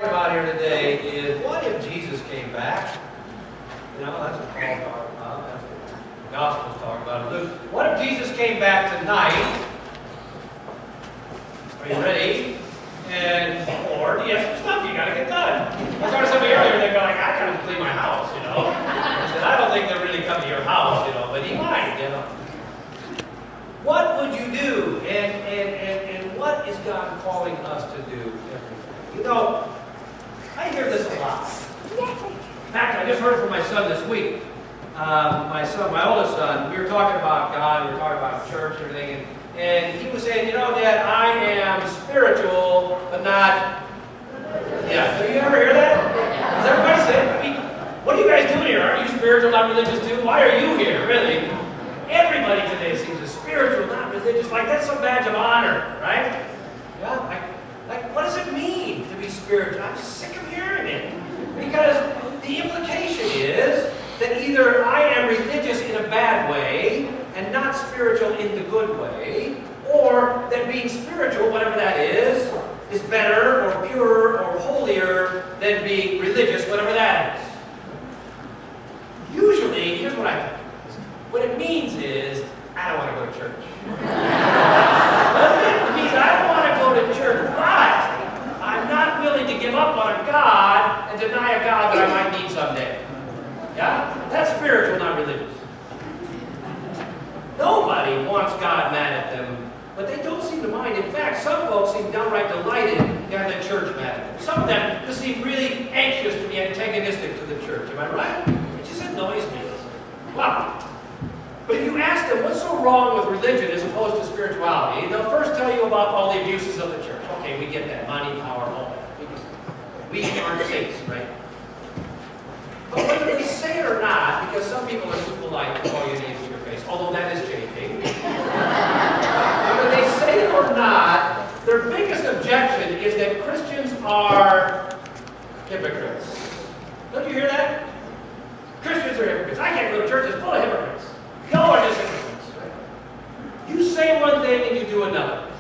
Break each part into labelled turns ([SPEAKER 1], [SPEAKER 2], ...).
[SPEAKER 1] about here today is, what if Jesus came back? You know, that's what Paul's talking about. That's what the Gospels talk about. Luke, what if Jesus came back tonight? Are you ready? And, Lord, you have some stuff you got to get done. I talked to somebody earlier, they go like, I got to clean my house, you know. I said, I don't think they'll really come to your house, you know, but he might, you know. What would you do? And what is God calling us to do? You know, I hear this a lot. In fact, I just heard from my son this week. My oldest son, we were talking about God, we were talking about church and everything, and he was saying, you know, Dad, I am spiritual, but not... Yeah, do you ever hear that? Does everybody say, I mean, what are you guys doing here? Aren't you spiritual, not religious too? Why are you here, really? Everybody today seems as spiritual, not religious. Like, that's some badge of honor, right? Yeah, like what does it mean to be spiritual? I'm sick of hearing it. Because the implication is that either I am religious in a bad way and not spiritual in the good way, or that being spiritual, whatever that is better or purer or holier than being religious, whatever that is. Usually, here's what I think. What it means is, I don't want to go to church. It means I don't want to go to church, but I'm not willing to give up on a God and deny a God that I might need someday. Yeah? That's spiritual, not religious. Nobody wants God mad at them, but they don't seem to mind. In fact, some folks seem downright delighted to have the church mad at them. Some of them just seem really anxious to be antagonistic to the church. Am I right? It just annoys me. Wow. But if you ask them, what's so wrong with religion as opposed to spirituality, they'll first tell you about all the abuses of the church. Okay, we get that. Money, power, all that. We aren't saints, right? But whether they say it or not, because some people are too polite to call you names to your face, although that is changing. Whether they say it or not, their biggest objection is that Christians are hypocrites. Don't you hear that? Christians are hypocrites. I can't go to church, it's full of hypocrites. Y'all are just hypocrites, right? You say one thing and you do another.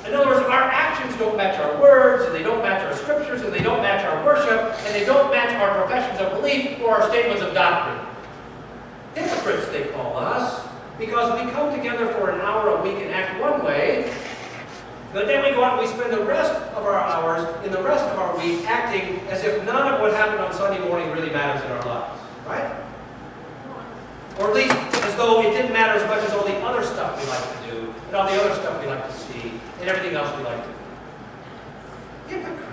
[SPEAKER 1] In other words, our actions don't match our words, and they don't match our scriptures, and they don't match our worship, and they don't match our professions of belief or our statements of doctrine. Hypocrites, they call us, because we come together for an hour a week and act one way, but then we go out and we spend the rest of our hours in the rest of our week acting as if none of what happened on Sunday morning really matters in our lives. Right? Or at least as though it didn't matter as much as all the other stuff we like to do, and all the other stuff we like to see, and everything else we like to do. Hypocrite.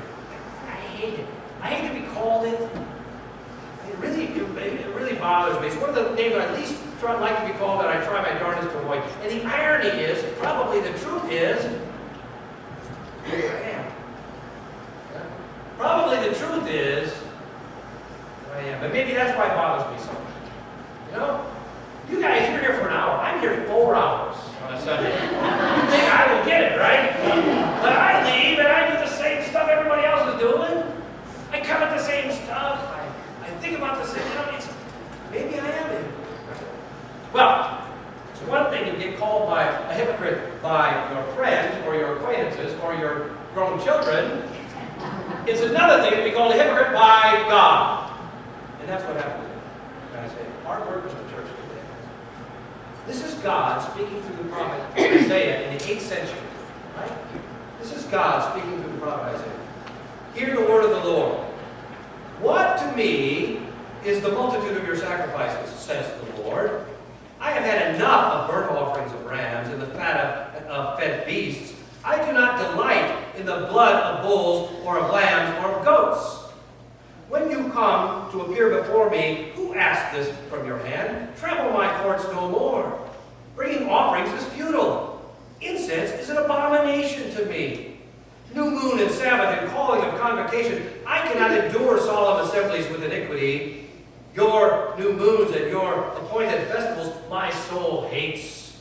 [SPEAKER 1] I hate it. I hate to be called it. It really bothers me. It's one of the names I least like to be called that I try my darndest to avoid. And the irony is, probably the truth is, here I am. Probably the truth is, I am. But maybe that's why it bothers me so much. You know? You guys, you're here for an hour. I'm here 4 hours on a Sunday. You think I will get it, right? But I leave and I do the same stuff everybody else is doing. I cover the same stuff. I think about the same, you know, maybe I am it. Well, it's one thing to get called by a hypocrite by your friends or your acquaintances or your grown children. It's another thing to be called a hypocrite by God. And that's what happened. I say, hard work was the church today. This is God speaking through the prophet Isaiah in the 8th century. Right? This is God speaking through the prophet Isaiah. Hear the word of the Lord. What to me is the multitude of your sacrifices, says the Lord. I have had enough of burnt offerings of rams and the fat of fed beasts. I do not delight in the blood of bulls or of lambs or of goats. When you come to appear before me, who asked this from your hand? Trample my courts no more. Bringing offerings is futile. Incense is an abomination to me. New moon and Sabbath and calling of convocation. I cannot endure solemn assemblies with iniquity. Your new moons and your appointed festivals, my soul hates.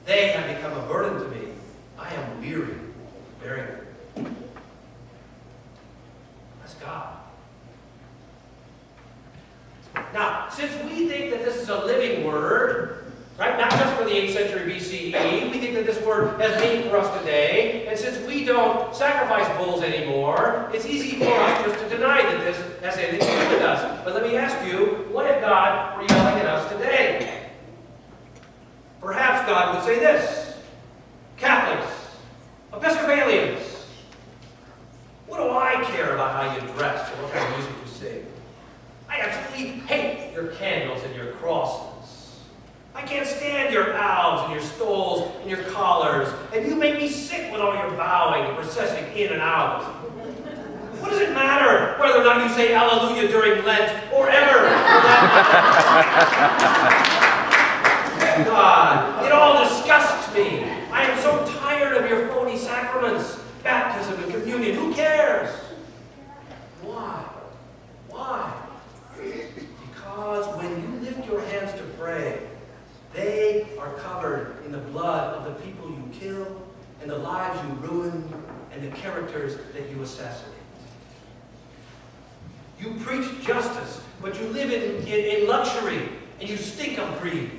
[SPEAKER 1] They have become a burden to me. I am weary of bearing them. That's God. Now, since we think that this is a living word, right, not just for the 8th century BCE, we think that this word has meaning for us today, and since we don't sacrifice bulls anymore, it's easy for us just to deny that this has anything to do with us. But let me ask you, what if God were yelling at us today? Perhaps God would say this: Catholics, Episcopalians, what do I care about how you dress or what kind of music you sing? I absolutely hate your candles and your crosses. I can't stand your alms and your stoles and your collars, and you make me sick with all your bowing and processing in and out. What does it matter whether or not you say hallelujah during Lent or ever? God, it all disgusts me. I am so tired of your phony sacraments, baptism and communion. Who cares? Why? Why? Because when you lift your hands to pray, they are covered in the blood of the people you kill, and the lives you ruin, and the characters that you assassinate. You preach justice, but you live in luxury, and you stink of greed.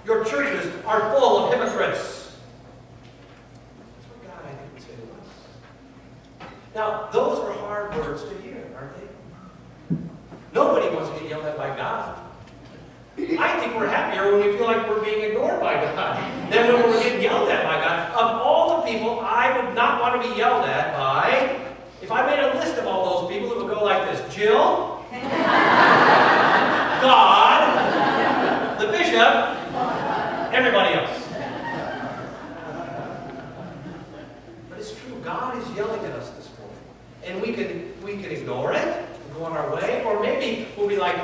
[SPEAKER 1] Your churches are full of hypocrites. That's what God, I think, would say to us. Now, those are hard words to hear, aren't they? Nobody wants to get yelled at by God. I think we're happier when we feel like we're being ignored by God than when we're getting yelled at by God. Of all the people I would not want to be yelled at by, if I made a list of all those people, it would go like this: Jill, God, the bishop, everybody else. But it's true, God is yelling at us this morning. And we can ignore it and go on our way, or maybe we'll be like,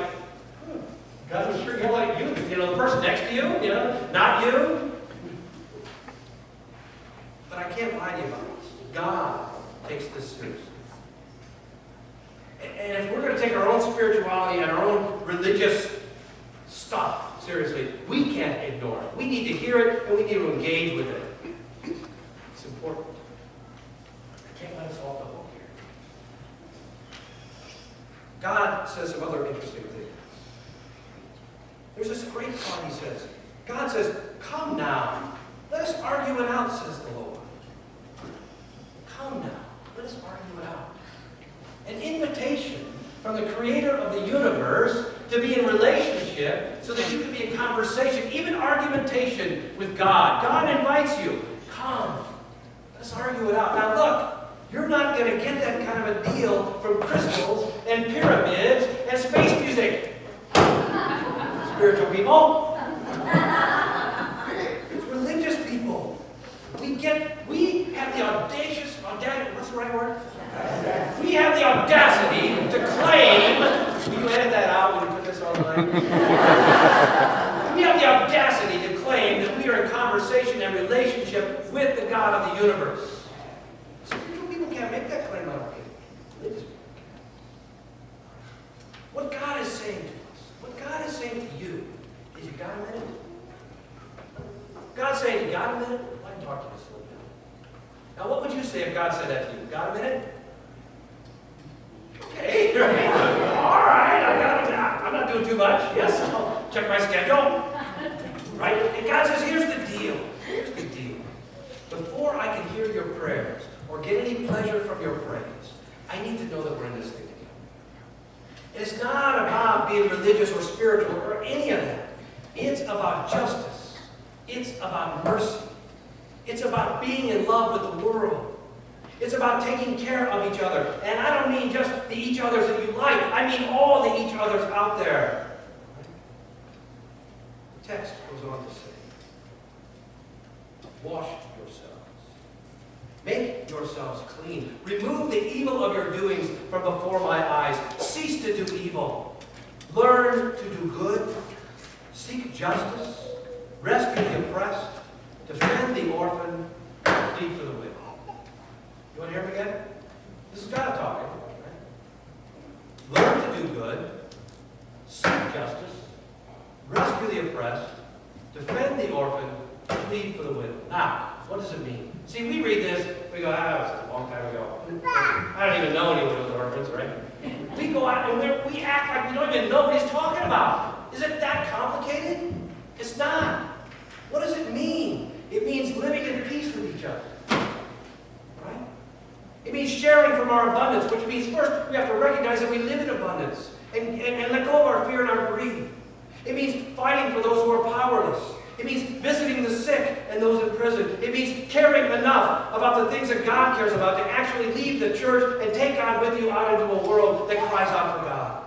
[SPEAKER 1] God was sure yelling at you. You know, the person next to you, not you. But I can't lie to you about this. God takes this seriously. And if we're going to take our own spirituality and our own religious stuff seriously, we can't ignore it. We need to hear it, and we need to engage with it. It's important. I can't let us off the hook here. God says some other interesting things. There's this great part he says. God says, come now. Let us argue it out, says the Lord. Come now. Let us argue it out. An invitation from the creator of the universe to be in relationship so that you can be in conversation, even argumentation with God. God invites you. Come. Let's argue it out. Now look, you're not going to get that kind of a deal from crystals and pyramids and space music. Spiritual people. It's religious people. We have the audacity, what's the right word? We have the audacity to claim, will you edit that out when you put this online? We have the audacity to claim that we are in conversation and relationship with the God of the universe. Spiritual people can't make that claim, I don't think. Religious people can. What God is saying to us, what God is saying to you, is you got a minute? God's saying, you got a minute? Let me talk to you just a little bit. Now, what would you say if God said that to you? Got a minute? Okay, right? All right, I'm not doing too much. Yes, I'll check my schedule. Right? And God says, here's the deal. Here's the deal. Before I can hear your prayers or get any pleasure from your praise, I need to know that we're in this thing together. And it's not about being religious or spiritual or any of that. It's about justice. It's about mercy. It's about being in love with the world. It's about taking care of each other. And I don't mean just the each others that you like. I mean all the each others out there. The text goes on to say, wash yourselves. Make yourselves clean. Remove the evil of your doings from before my eyes. Cease to do evil. Learn to do good. Seek justice. Rescue the oppressed. Defend the orphan. Plead for the widow. You want to hear him again? This is God talking. Right? Learn to do good. Seek justice. Rescue the oppressed. Defend the orphan. Plead for the widow. Now, what does it mean? See, we read this, we go, that was a long time ago. I don't even know anyone with orphans, right? We go out and we act like we don't even know what he's talking about. Is it that complicated? It's not. What does it mean? It means living in peace with each other. Right? It means sharing from our abundance, which means first we have to recognize that we live in abundance and let go of our fear and our greed. It means fighting for those who are powerless. It means visiting the sick and those in prison. It means caring enough about the things that God cares about to actually leave the church and take God with you out into a world that cries out for God.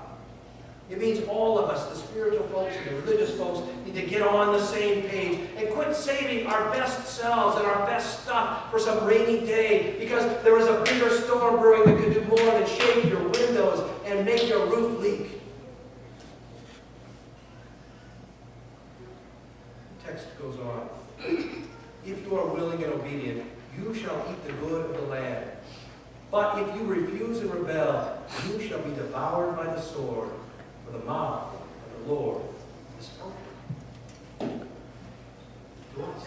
[SPEAKER 1] It means all of us, the spiritual folks and the religious folks, need to get on the same page and quit saving our best selves and our best stuff for some rainy day because there is a bigger storm brewing that could do more than shake your windows and make your roof leak. The text goes on. If you are willing and obedient, you shall eat the good of the land. But if you refuse and rebel, you shall be devoured by the sword. For the mouth of the Lord is spoken to us.